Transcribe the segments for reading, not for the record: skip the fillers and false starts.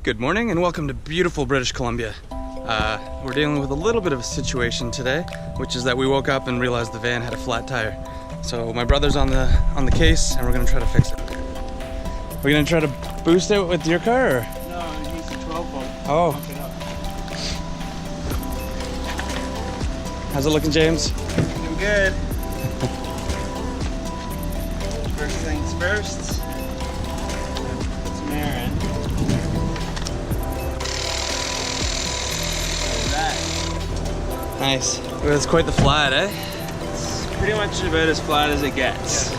Good morning and welcome to beautiful British Columbia. We're dealing with a little bit of a situation today, which is that we woke up and realized the van had a flat tire. So my brother's on the case and we're gonna try to fix it. We're gonna try to boost it with your car? Or? No, it needs a 12 volt. Oh. How's it looking, James? Looking good. First things first. Put some air in. Nice. Well, it's quite the flat, eh? It's pretty much about as flat as it gets.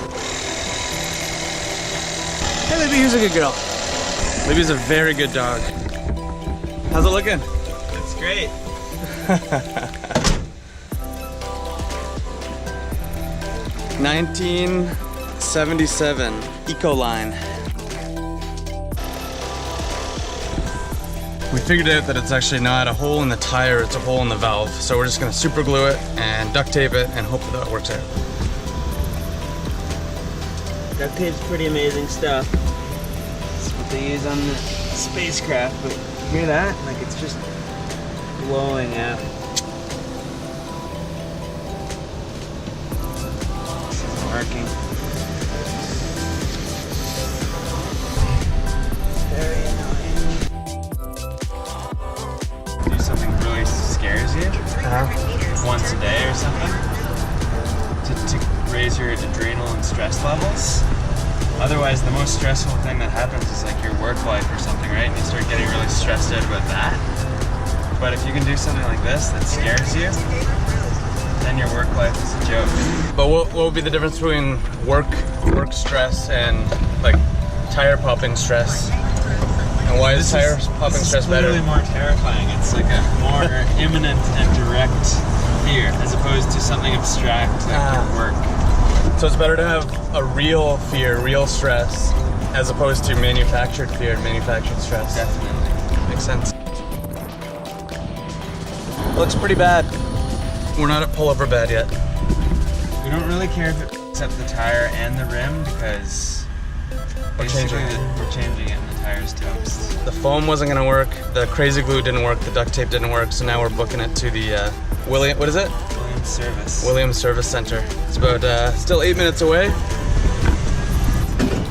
Hey, Libby's a good girl. Libby's a very good dog. How's it looking? It's great. 1977 Ecoline. We figured out that it's actually not a hole in the tire, it's a hole in the valve. So we're just gonna super glue it and duct tape it and hope that works out. Duct tape's pretty amazing stuff. It's what they use on the spacecraft, but you hear that? Like it's just blowing out. This isn't working. Very annoying. Do something really scares you once a day or something to raise your adrenal and stress levels. Otherwise, the most stressful thing that happens is like your work life or something, right? And you start getting really stressed out about that. But if you can do something like this that scares you, then your work life is a joke. But what would be the difference between work stress and like tire popping stress? And why is tire popping stress better? It's clearly more terrifying. It's like a more imminent and direct fear as opposed to something abstract like your work. So it's better to have a real fear, real stress, as opposed to manufactured fear, manufactured stress. Definitely. Makes sense. Looks pretty bad. We're not at pullover bad yet. We don't really care if it picks up the tire and the rim because We're changing it. We're changing it and the tire's toast. The foam wasn't gonna work, the crazy glue didn't work, the duct tape didn't work, so now we're booking it to the what is it? Williams Service Center. It's about still 8 minutes away.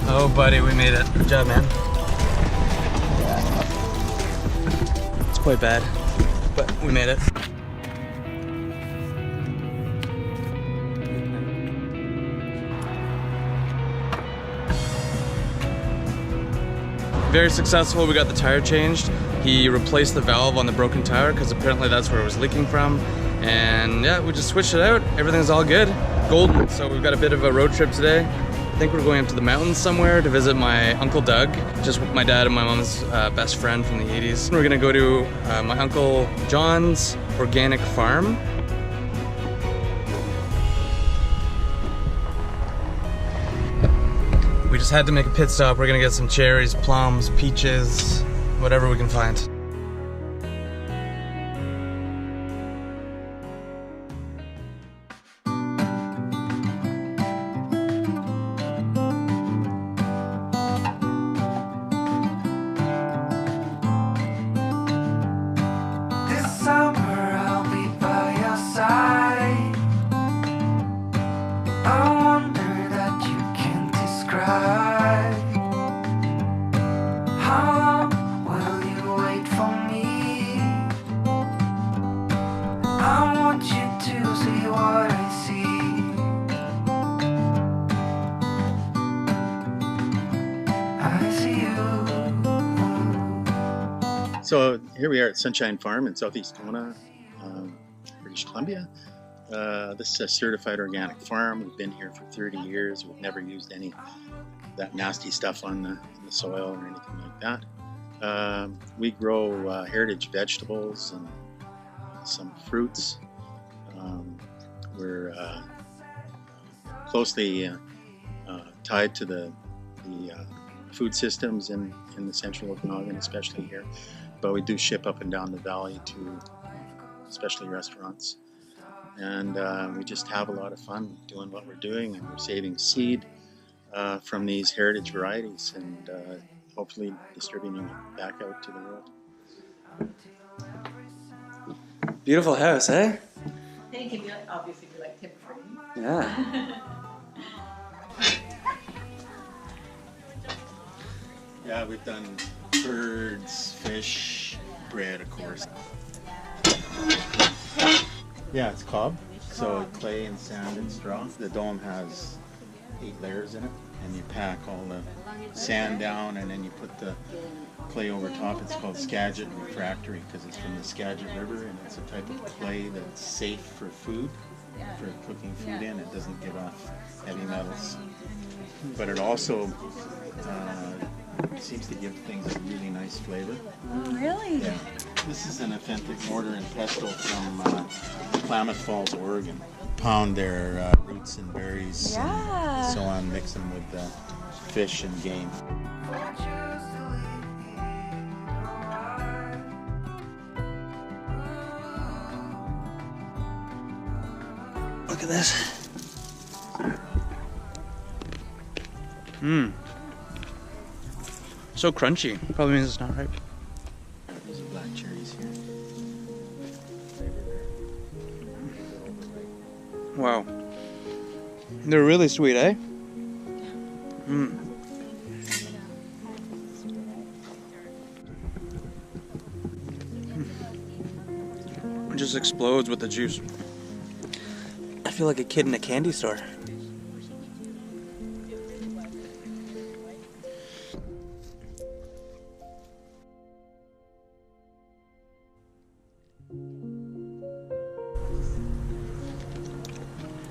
Oh buddy, we made it. Good job, man. It's quite bad, but we made it. Very successful. We got the tire changed. He replaced the valve on the broken tire because apparently that's where it was leaking from. And yeah, we just switched it out. Everything's all good. Golden. So we've got a bit of a road trip today. I think we're going up to the mountains somewhere to visit my Uncle Doug, just with my dad and my mom's best friend from the 80s. We're gonna go to my Uncle John's organic farm. We just had to make a pit stop. We're gonna get some cherries, plums, peaches, whatever we can find. This summer I'll be by your side. I wonder that you can describe. How long will you wait for me? I want you to see what I see. I see you. So here we are at Sunshine Farm in southeast Kelowna, British Columbia. This is a certified organic farm. We've been here for 30 years. We've never used any of that nasty stuff on the soil or anything like that. We grow heritage vegetables and some fruits. We're closely tied to the food systems in the central Okanagan, especially here. But we do ship up and down the valley to especially restaurants. And we just have a lot of fun doing what we're doing, and we're saving seed from these heritage varieties, and hopefully distributing it back out to the world. Beautiful house, eh? Thank you. Obviously, you like timber frame. Yeah. Yeah, we've done birds, fish, bread, of course. Yeah, it's cob. So clay and sand and straw. The dome has 8 layers in it, and you pack all the sand down, and then you put the clay over top. It's called Skagit refractory because it's from the Skagit River, and it's a type of clay that's safe for food, for cooking food in. It doesn't give off heavy metals, but it also seems to give things a really nice flavor. Oh, really? Yeah. This is an authentic mortar and pestle from Klamath Falls, Oregon. Pound their roots and berries and so on, mix them with fish and game. Look at this. Mmm. So crunchy. Probably means it's not ripe. These are black cherries here. Wow. They're really sweet, eh? Mmm. It just explodes with the juice. I feel like a kid in a candy store.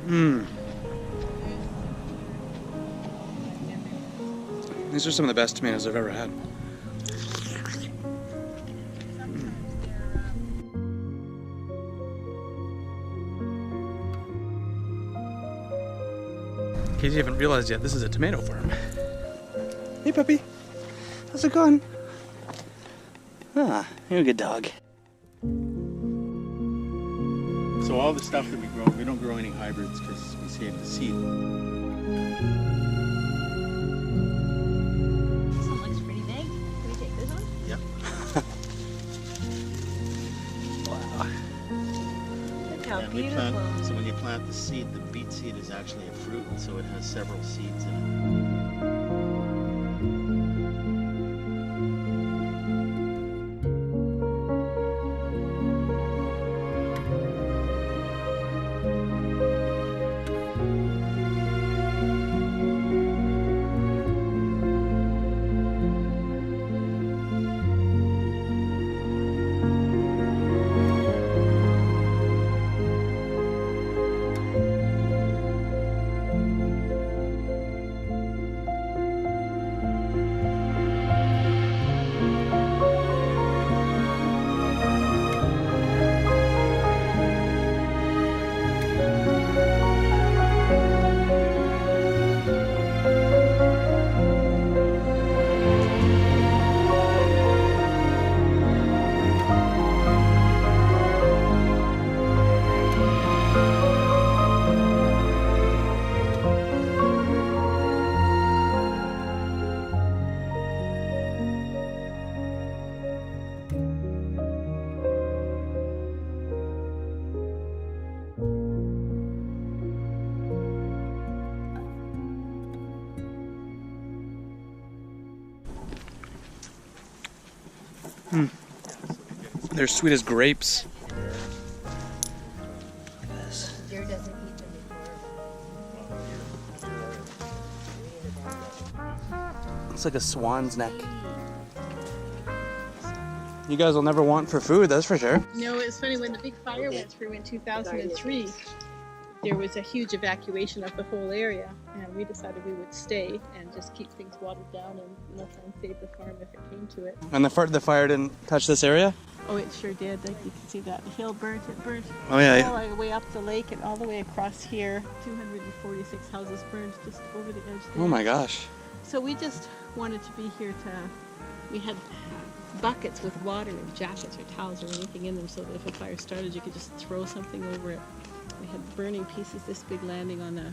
Mmm. These are some of the best tomatoes I've ever had. In case you haven't realized yet, this is a tomato farm. Hey puppy, how's it going? Ah, you're a good dog. So all the stuff that we grow, we don't grow any hybrids because we save the seed. This one looks pretty big. Can we take this one? Yep. Wow. Look how And we beautiful. plant, so when you plant the seed, the beet seed is actually a fruit, so it has several seeds in it. They're sweet as grapes. Deer doesn't eat them before. It's like a swan's neck. You guys will never want for food, that's for sure. No, it's funny, when the big fire went through in 2003, there was a huge evacuation of the whole area, and we decided we would stay and just keep things watered down and try and save the farm if it came to it. And the fire didn't touch this area? Oh, it sure did. Like you can see that the hill burnt. It burnt Oh yeah. all the way up the lake and all the way across here. 246 houses burned just over the edge there. Oh my gosh. So we just wanted to be here to. We had buckets with water and jackets or towels or anything in them, so that if a fire started, you could just throw something over it. We had burning pieces this big landing on the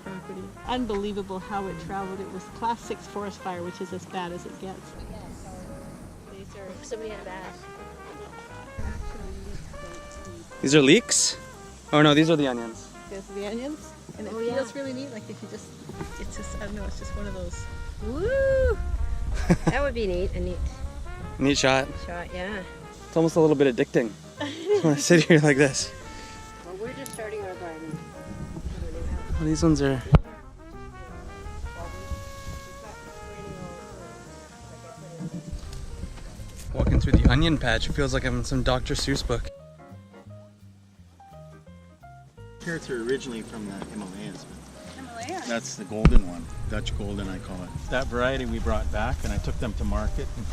property. Unbelievable how it traveled. It was class 6 forest fire, which is as bad as it gets. These are Somebody had a bath. These are leeks? Oh no, these are the onions. There's the onions, and it Oh, yeah. feels really neat. Like if you just, it's just, I don't know, it's just one of those. Woo! That would be neat. A neat Neat shot. shot, yeah. It's almost a little bit addicting. I want to sit here like this. Well, we're just starting our garden. Oh, these ones are. Walking through the onion patch, it feels like I'm in some Dr. Seuss book. Carrots are originally from the Himalayas. That's the golden one, Dutch golden I call it. That variety we brought back and I took them to market and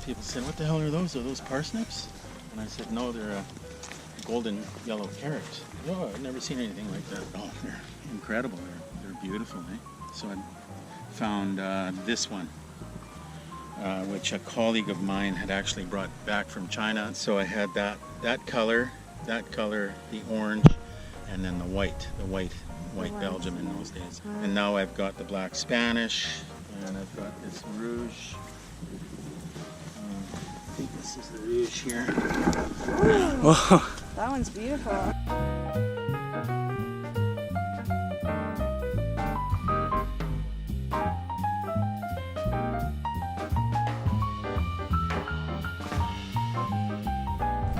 people said, what the hell are those? Are those parsnips? And I said, no, they're a golden yellow carrot. Oh, I've never seen anything like that. Oh, they're incredible. They're beautiful, eh? So I found this one, which a colleague of mine had actually brought back from China. So I had that color, the orange, and then the white Belgium in those days. And now I've got the black Spanish, and I've got this rouge. I think this is the rouge here. Whoa. That one's beautiful.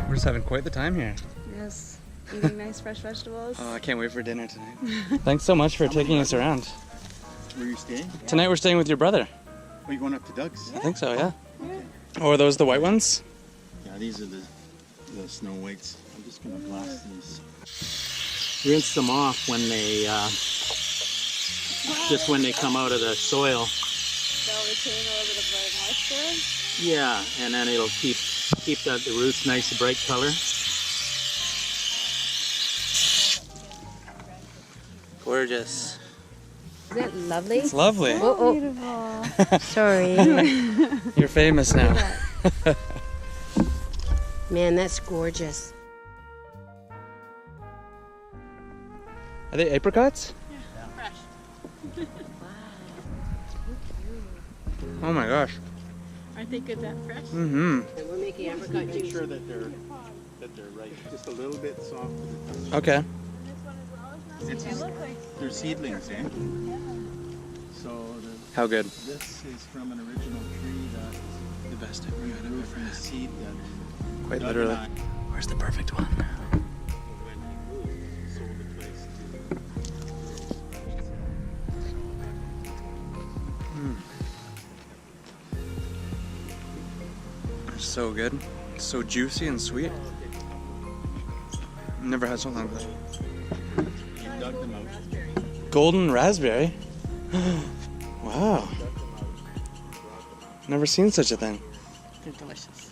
We're just having quite the time here. Yes. Eating nice fresh vegetables. Oh, I can't wait for dinner tonight. Thanks so much for taking us around. Where are you staying? Tonight we're staying with your brother. Are you going up to Doug's? I think so, yeah. Oh, are those the white ones? Yeah, these are the snow whites. I'm just going to blast these. Rinse them off when they, just when they come out of the soil. They'll retain a little bit of moisture. Yeah, and then it'll keep the roots nice, bright color. Gorgeous. Isn't that lovely? It's lovely. Oh, Beautiful. sorry. You're famous now. Man, that's gorgeous. Are they apricots? Fresh. Oh my gosh. Aren't they good that fresh? Mm-hmm. And we're making apricot Make juice. sure that they're right, just a little bit soft. Okay. They're seedlings, eh? So How good? this is from an original tree that The best we grew from a seed that Quite Doug literally. and I, Where's the perfect one? when he moved, sold the place to. So good. So juicy and sweet. Never had something like that. He dug them out. Golden raspberry? Wow. Never seen such a thing. They're delicious.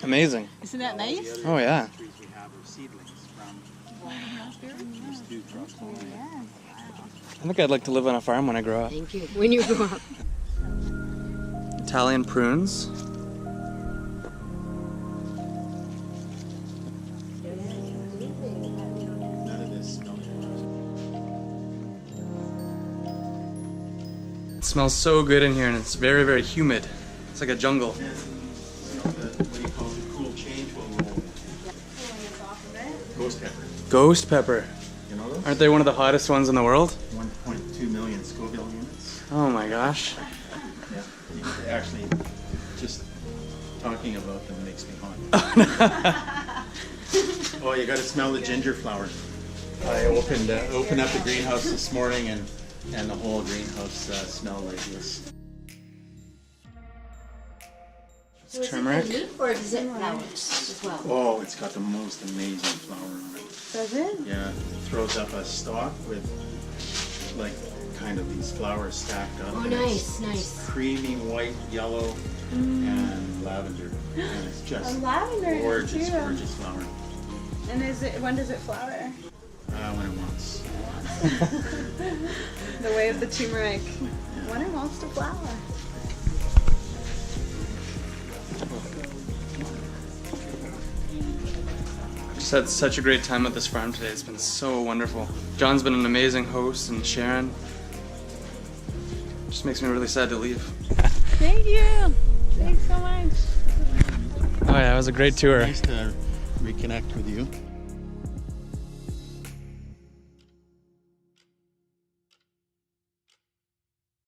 Amazing. Isn't that nice? Oh yeah. Trees we have are seedlings from these dewdrops. I think I'd like to live on a farm when I grow up. Thank you. When you grow up. Italian prunes. None of this smells. It smells so good in here and it's very, very humid. It's like a jungle. What do you call it? Cool change will roll. Ghost pepper. Ghost pepper. You know those? Aren't they one of the hottest ones in the world? 1.2 million Scoville units. Oh my gosh. Yeah. Actually, just talking about them makes me hot. Oh, you got to smell the ginger flower. I opened up the greenhouse this morning and the whole greenhouse smelled like this. It's turmeric. Or is it flowers as well? Oh, it's got the most amazing flower on it. Does it? Yeah, it throws up a stalk with like kind of these flowers stacked up. Oh, and nice, it's nice. creamy white, yellow, and lavender. And it's just lavender gorgeous, too. gorgeous flower. And when does it flower? When it wants. The way of the turmeric. When it wants to flower. had such a great time at this farm today. It's been so wonderful. John's been an amazing host, and Sharon. Just makes me really sad to leave. Thank you. Thanks so much. Oh yeah, it was a great tour. Nice to reconnect with you.